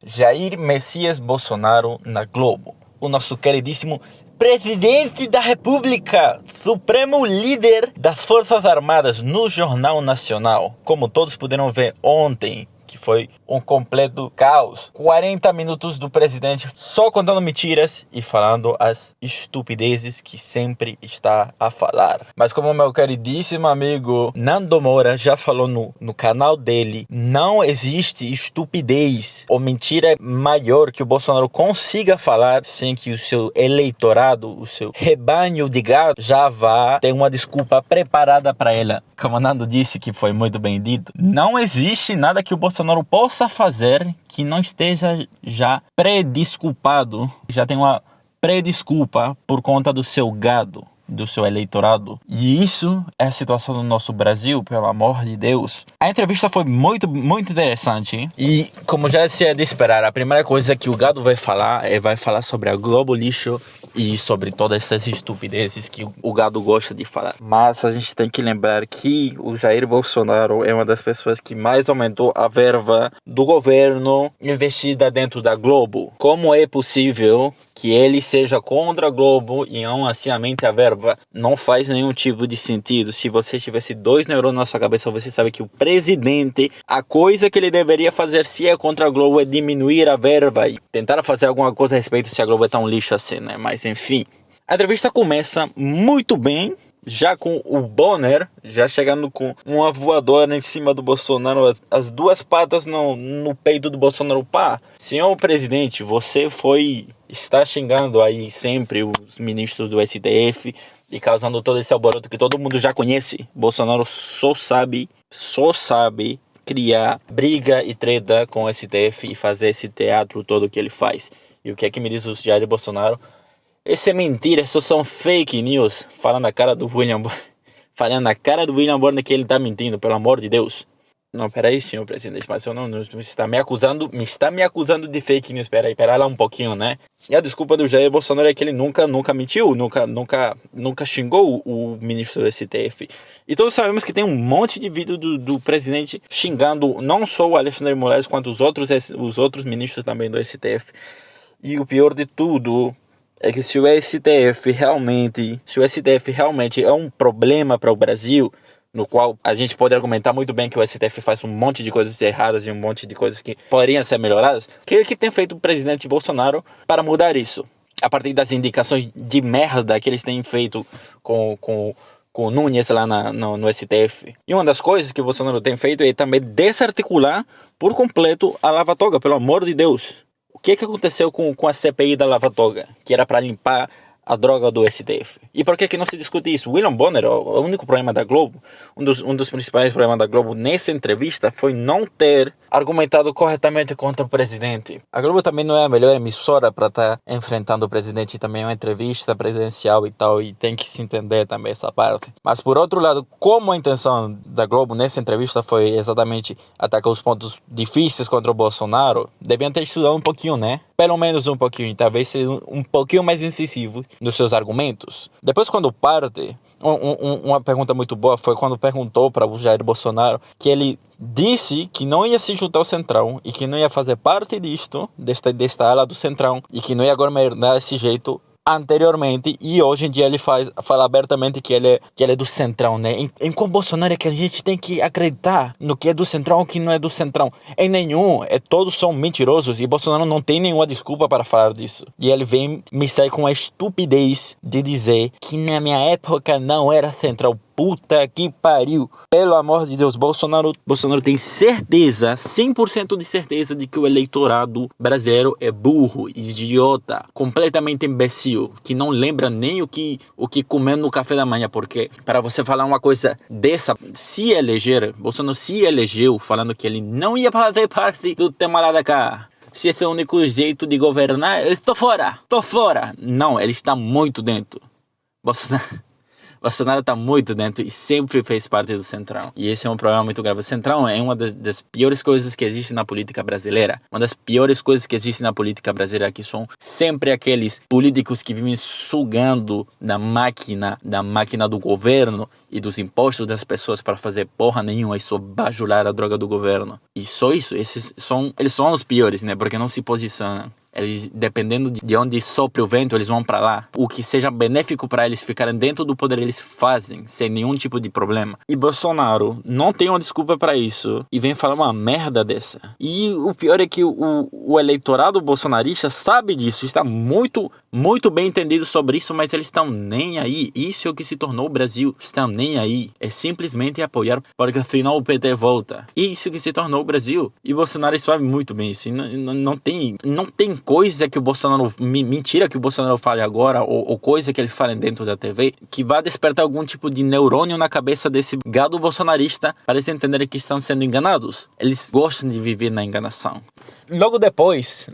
Jair Messias Bolsonaro na Globo. O nosso queridíssimo presidente da República, supremo líder das Forças Armadas no Jornal Nacional. Como todos puderam ver ontem, que foi um completo caos. 40 minutos do presidente só contando mentiras e falando as estupidezes que sempre está a falar. Mas como meu queridíssimo amigo Nando Moura já falou no canal dele, não existe estupidez ou mentira maior que o Bolsonaro consiga falar sem que o seu eleitorado, o seu rebanho de gado já vá ter uma desculpa preparada para ela. Como o Nando disse, que foi muito bem dito, não existe nada que o Bolsonaro possa fazer que não esteja já pré-desculpado, já tem uma pré-desculpa por conta do seu gado, do seu eleitorado. E isso é a situação do nosso Brasil, pelo amor de Deus. A entrevista foi muito interessante. E como já se é de esperar, a primeira coisa que o gado vai falar sobre a Globo Lixo e sobre todas essas estupidezes que o gado gosta de falar. Mas a gente tem que lembrar que o Jair Bolsonaro é uma das pessoas que mais aumentou a verba do governo investida dentro da Globo. Como é possível que ele seja contra a Globo e não assim aumente a verba? Não faz nenhum tipo de sentido. Se você tivesse 2 neurônios na sua cabeça, você sabe que o presidente, a coisa que ele deveria fazer se é contra a Globo é diminuir a verba e tentar fazer alguma coisa a respeito se a Globo é tão lixo assim, né? Mas enfim, a entrevista começa muito bem, já com o Bonner, já chegando com uma voadora em cima do Bolsonaro, as duas patas no peito do Bolsonaro. Pá, senhor presidente, você está xingando aí sempre os ministros do STF e causando todo esse alboroto que todo mundo já conhece. Bolsonaro só sabe criar briga e treta com o STF e fazer esse teatro todo que ele faz. E o que é que me diz o Jair Bolsonaro? Isso é mentira, isso são fake news. Falando na cara do William Bonner que ele tá mentindo, pelo amor de Deus. Não, peraí, senhor presidente, mas eu não está me acusando de fake news. Peraí lá um pouquinho, né? E a desculpa do Jair Bolsonaro é que ele nunca mentiu, nunca xingou o ministro do STF. E todos sabemos que tem um monte de vídeo do presidente xingando não só o Alexandre de Moraes, quanto os outros ministros também do STF. E o pior de tudo é que se o STF realmente é um problema para o Brasil, no qual a gente pode argumentar muito bem que o STF faz um monte de coisas erradas e um monte de coisas que poderiam ser melhoradas, o que tem feito o presidente Bolsonaro para mudar isso? A partir das indicações de merda que eles têm feito com o Nunes lá no STF. E uma das coisas que o Bolsonaro tem feito é também desarticular por completo a Lava Toga, pelo amor de Deus. O que aconteceu com a CPI da Lava Toga, que era para limpar a droga do STF? E por que não se discute isso? William Bonner, o único problema da Globo, um dos principais problemas da Globo nessa entrevista foi não ter argumentado corretamente contra o presidente. A Globo também não é a melhor emissora para estar enfrentando o presidente, também é uma entrevista presidencial e tal, e tem que se entender também essa parte. Mas por outro lado, como a intenção da Globo nessa entrevista foi exatamente atacar os pontos difíceis contra o Bolsonaro, deviam ter estudado um pouquinho, né? Pelo menos um pouquinho, talvez ser um pouquinho mais incisivo nos seus argumentos. Depois, quando parte, uma pergunta muito boa foi quando perguntou para o Jair Bolsonaro que ele disse que não ia se juntar ao Centrão e que não ia fazer parte desta ala do Centrão e que não ia governar desse jeito anteriormente, e hoje em dia ele fala abertamente que ele é do Centrão, né? Com Bolsonaro é que a gente tem que acreditar no que é do Centrão e que não é do Centrão. Em nenhum, todos são mentirosos e Bolsonaro não tem nenhuma desculpa para falar disso. E ele vem me sair com a estupidez de dizer que na minha época não era Centrão. Puta que pariu. Pelo amor de Deus, Bolsonaro tem certeza, 100% de certeza de que o eleitorado brasileiro é burro, idiota, completamente imbecil, que não lembra nem o que comeu no café da manhã, porque para você falar uma coisa dessa, Bolsonaro se elegeu falando que ele não ia fazer parte do tema lá da cá. Se esse é o único jeito de governar, eu estou fora. Não, ele está muito dentro. Bolsonaro tá muito dentro e sempre fez parte do Centrão. E esse é um problema muito grave. O Centrão é uma das piores coisas que existe na política brasileira. Uma das piores coisas que existe na política brasileira, que são sempre aqueles políticos que vivem sugando da máquina do governo e dos impostos das pessoas para fazer porra nenhuma e só bajular a droga do governo. E só isso, eles são os piores, né? Porque não se posicionam. Eles, dependendo de onde sopra o vento, eles vão para lá. O que seja benéfico para eles ficarem dentro do poder, eles fazem, sem nenhum tipo de problema. E Bolsonaro não tem uma desculpa para isso e vem falar uma merda dessa. E o pior é que o eleitorado bolsonarista sabe disso, está muito bem entendido sobre isso, mas eles estão nem aí. Isso é o que se tornou o Brasil. Estão nem aí. É simplesmente apoiar, porque afinal o PT volta. Isso que se tornou o Brasil. E Bolsonaro sabe muito bem isso. E não tem coisa que o Bolsonaro, mentira que o Bolsonaro fale agora, ou coisa que ele fale dentro da TV, que vai despertar algum tipo de neurônio na cabeça desse gado bolsonarista para eles entenderem que estão sendo enganados. Eles gostam de viver na enganação. Logo depois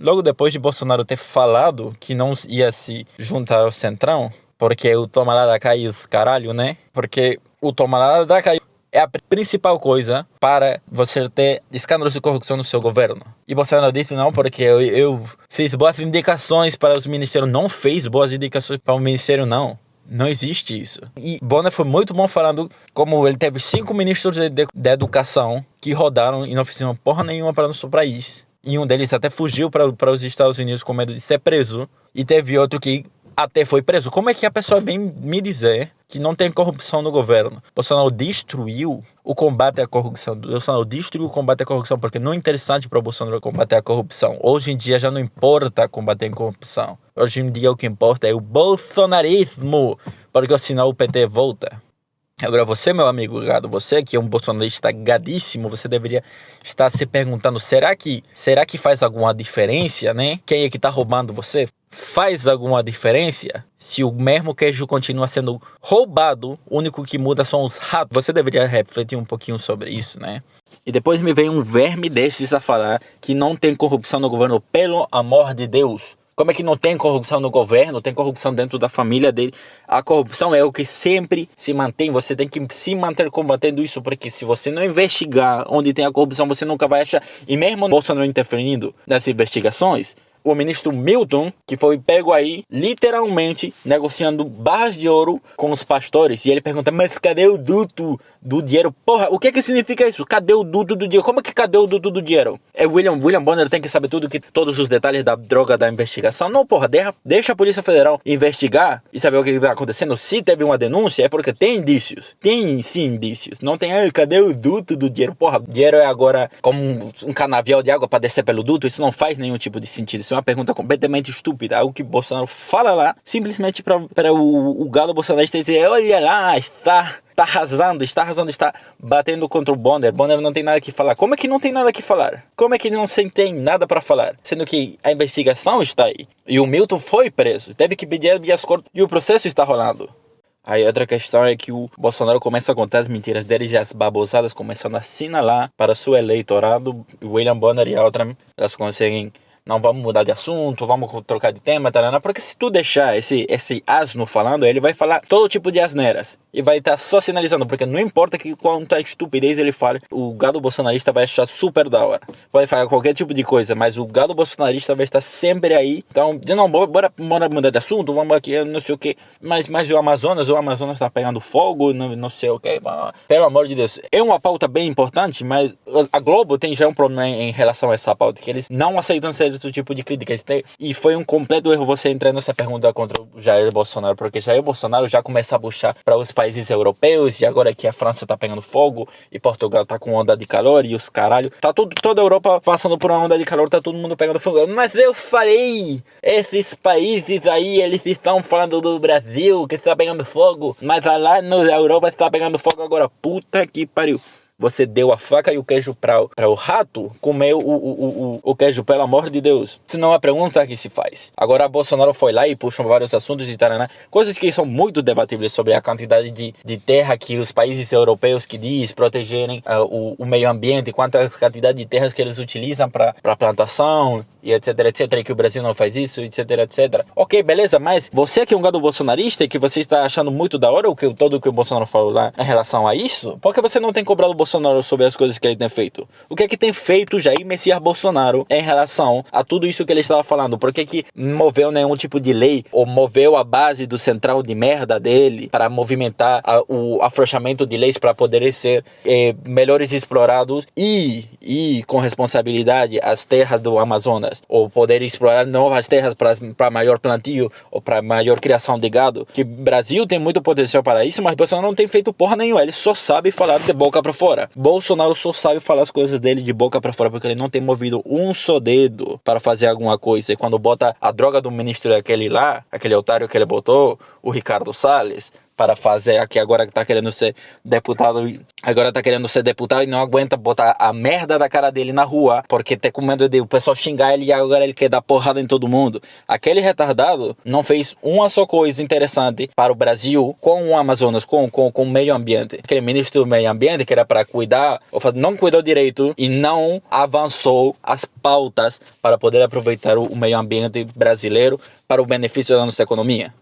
de Bolsonaro ter falado que não ia se juntar ao Centrão, porque o toma lá da cá e os caralho, né? Porque o toma lá da cá é a principal coisa para você ter escândalos de corrupção no seu governo. E Bolsonaro disse não, porque eu fiz boas indicações para os ministérios. Não fez boas indicações para o ministério, não. Não existe isso. E Bonner foi muito bom falando como ele teve 5 ministros de educação que rodaram e não fizeram porra nenhuma para o nosso país. E um deles até fugiu para os Estados Unidos com medo de ser preso. E teve outro que até foi preso. Como é que a pessoa vem me dizer que não tem corrupção no governo? Bolsonaro destruiu o combate à corrupção. Bolsonaro destruiu o combate à corrupção porque não é interessante para o Bolsonaro combater a corrupção. Hoje em dia já não importa combater a corrupção. Hoje em dia o que importa é o bolsonarismo, porque senão o PT volta. Agora você, meu amigo gado, você que é um bolsonarista gadíssimo, você deveria estar se perguntando, será que faz alguma diferença, né? Quem é que tá roubando você? Faz alguma diferença? Se o mesmo queijo continua sendo roubado, o único que muda são os ratos. Você deveria refletir um pouquinho sobre isso, né? E depois me vem um verme desses a falar que não tem corrupção no governo, pelo amor de Deus. Como é que não tem corrupção no governo? Tem corrupção dentro da família dele. A corrupção é o que sempre se mantém. Você tem que se manter combatendo isso, porque se você não investigar onde tem a corrupção, você nunca vai achar. E mesmo o Bolsonaro interferindo nas investigações, o ministro Milton, que foi pego aí, literalmente, negociando barras de ouro com os pastores. E ele pergunta, mas cadê o duto do dinheiro? Porra, o que significa isso? Cadê o duto do dinheiro? Como é que cadê o duto do dinheiro? É William Bonner tem que saber todos os detalhes da droga da investigação? Não, porra, deixa a Polícia Federal investigar e saber o que está acontecendo. Se teve uma denúncia, é porque tem indícios. Tem sim indícios. Não tem, cadê o duto do dinheiro? Porra, dinheiro é agora como um canavial de água para descer pelo duto? Isso não faz nenhum tipo de sentido. Isso é uma pergunta completamente estúpida. Algo que Bolsonaro fala lá, simplesmente para o gado bolsonarista dizer, olha lá, está arrasando, está batendo contra o Bonner. Bonner não tem nada que falar. Como é que não tem nada que falar? Como é que não se tem nada para falar? Sendo que a investigação está aí. E o Milton foi preso. Teve que pedir habeas corpus e o processo está rolando. Aí outra questão é que o Bolsonaro começa a contar as mentiras deles e as babosadas começam a assinalar para o seu eleitorado. William Bonner e Altram, elas conseguem, não vamos mudar de assunto, vamos trocar de tema, tarana, porque se tu deixar esse asno falando, ele vai falar todo tipo de asneiras. E vai estar só sinalizando, porque não importa que quanta estupidez ele fale, o gado bolsonarista vai achar super da hora. Pode falar qualquer tipo de coisa, mas o gado bolsonarista vai estar sempre aí. Então, não, bora mudar de assunto, vamos aqui, não sei o que. Mas o Amazonas está pegando fogo, não sei o que. Pelo amor de Deus. É uma pauta bem importante, mas a Globo tem já um problema em relação a essa pauta, que eles não aceitam certo tipo de crítica. E foi um completo erro você entrar nessa pergunta contra o Jair Bolsonaro, porque Jair Bolsonaro já começa a puxar para os países europeus, e agora que a França tá pegando fogo e Portugal tá com onda de calor e os caralho, tá toda a Europa passando por uma onda de calor, tá todo mundo pegando fogo. Mas eu falei, esses países aí, eles estão falando do Brasil que está pegando fogo, mas lá na Europa está pegando fogo agora. Puta que pariu. Você deu a faca e o queijo para o rato comer o queijo, pelo amor de Deus. Isso não é uma pergunta que se faz. Agora Bolsonaro foi lá e puxou vários assuntos de taraná, coisas que são muito debatíveis sobre a quantidade de terra que os países europeus que diz protegerem o meio ambiente, quanta quantidade de terras que eles utilizam para plantação e etc, etc, e que o Brasil não faz isso, etc, etc. Ok, beleza, mas você que é um gado bolsonarista e que você está achando muito da hora tudo que o Bolsonaro falou lá em relação a isso, por que você não tem cobrado o Bolsonaro sobre as coisas que ele tem feito? O que é que tem feito Jair Messias Bolsonaro em relação a tudo isso que ele estava falando? Por que moveu nenhum tipo de lei ou moveu a base do central de merda dele para movimentar o afrouxamento de leis para poder ser melhores explorados e com responsabilidade as terras do Amazonas, ou poder explorar novas terras para maior plantio ou para maior criação de gado? Que o Brasil tem muito potencial para isso, mas Bolsonaro não tem feito porra nenhuma. Ele só sabe falar de boca para fora. Bolsonaro só sabe falar as coisas dele de boca para fora, porque ele não tem movido um só dedo para fazer alguma coisa. E quando bota a droga do ministro daquele lá, aquele otário que ele botou, o Ricardo Salles, para fazer aqui agora que tá querendo ser deputado, e não aguenta botar a merda da cara dele na rua, porque tá com medo de o pessoal xingar ele e agora ele quer dar porrada em todo mundo. Aquele retardado não fez uma só coisa interessante para o Brasil com o Amazonas, com o meio ambiente. Aquele ministro do meio ambiente que era para cuidar, não cuidou direito e não avançou as pautas para poder aproveitar o meio ambiente brasileiro para o benefício da nossa economia.